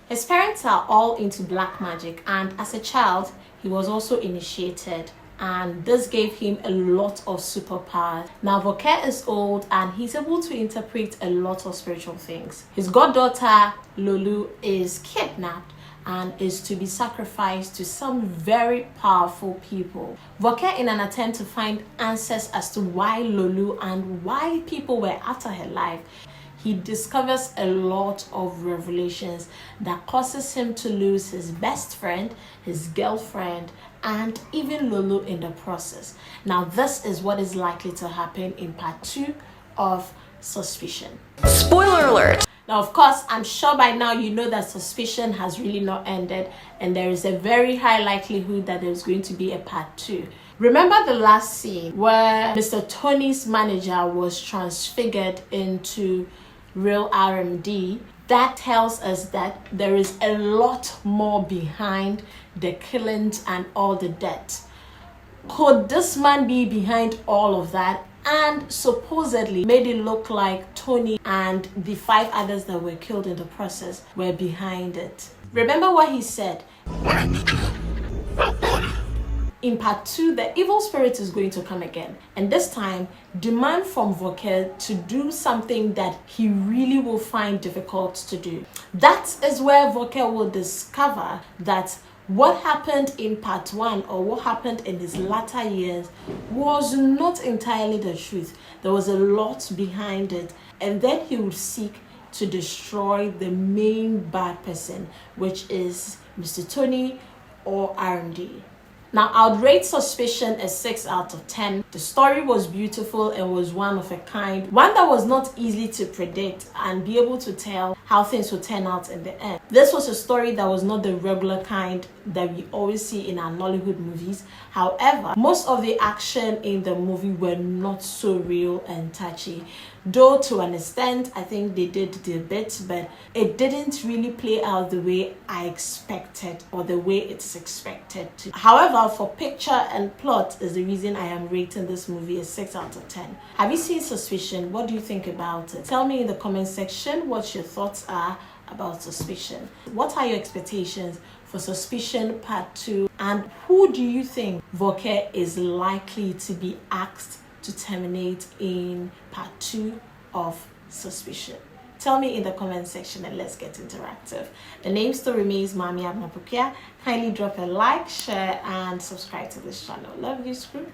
His parents are all into black magic, and as a child, he was also initiated, and this gave him a lot of superpowers. Now, Voke is old and he's able to interpret a lot of spiritual things. His goddaughter, Lulu, is kidnapped and is to be sacrificed to some very powerful people. Voke, in an attempt to find answers as to why Lulu and why people were after her life, he discovers a lot of revelations that causes him to lose his best friend, his girlfriend, and even Lulu in the process. Now, this is what is likely to happen in part 2 of Suspicion. Spoiler alert! Now, of course, I'm sure by now you know that Suspicion has really not ended, and there is a very high likelihood that there's going to be a part 2. Remember the last scene where Mr. Tony's manager was transfigured into real RMD? That tells us that there is a lot more behind the killings and all the deaths. Could this man be behind all of that and supposedly made it look like Tony and the 5 others that were killed in the process were behind it? Remember what he said? I need you. In part 2, the evil spirit is going to come again, and this time demand from Voke to do something that he really will find difficult to do. That is where Voke will discover that what happened in part 1, or what happened in his latter years, was not entirely the truth. There was a lot behind it, and then he would seek to destroy the main bad person, which is Mr. Tony or RMD. Now, I would rate Suspicion a 6 out of 10. The story was beautiful and was one of a kind, one that was not easy to predict and be able to tell how things would turn out in the end. This was a story that was not the regular kind that we always see in our Nollywood movies. However, most of the action in the movie were not so real and touchy. Though to an extent, I think they did the bit, but it didn't really play out the way I expected or the way it's expected to. However, for picture and plot is the reason I am rating this movie a 6 out of 10. Have you seen Suspicion? What do you think about it? Tell me in the comment section what your thoughts are about Suspicion. What are your expectations for Suspicion Part 2? And who do you think Voke is likely to be asked to terminate in part 2 of Suspicion? Tell me in the comment section and let's get interactive. The name still remains Mami Abnapukia. Kindly drop a like, share, and subscribe to this channel. Love you, screw.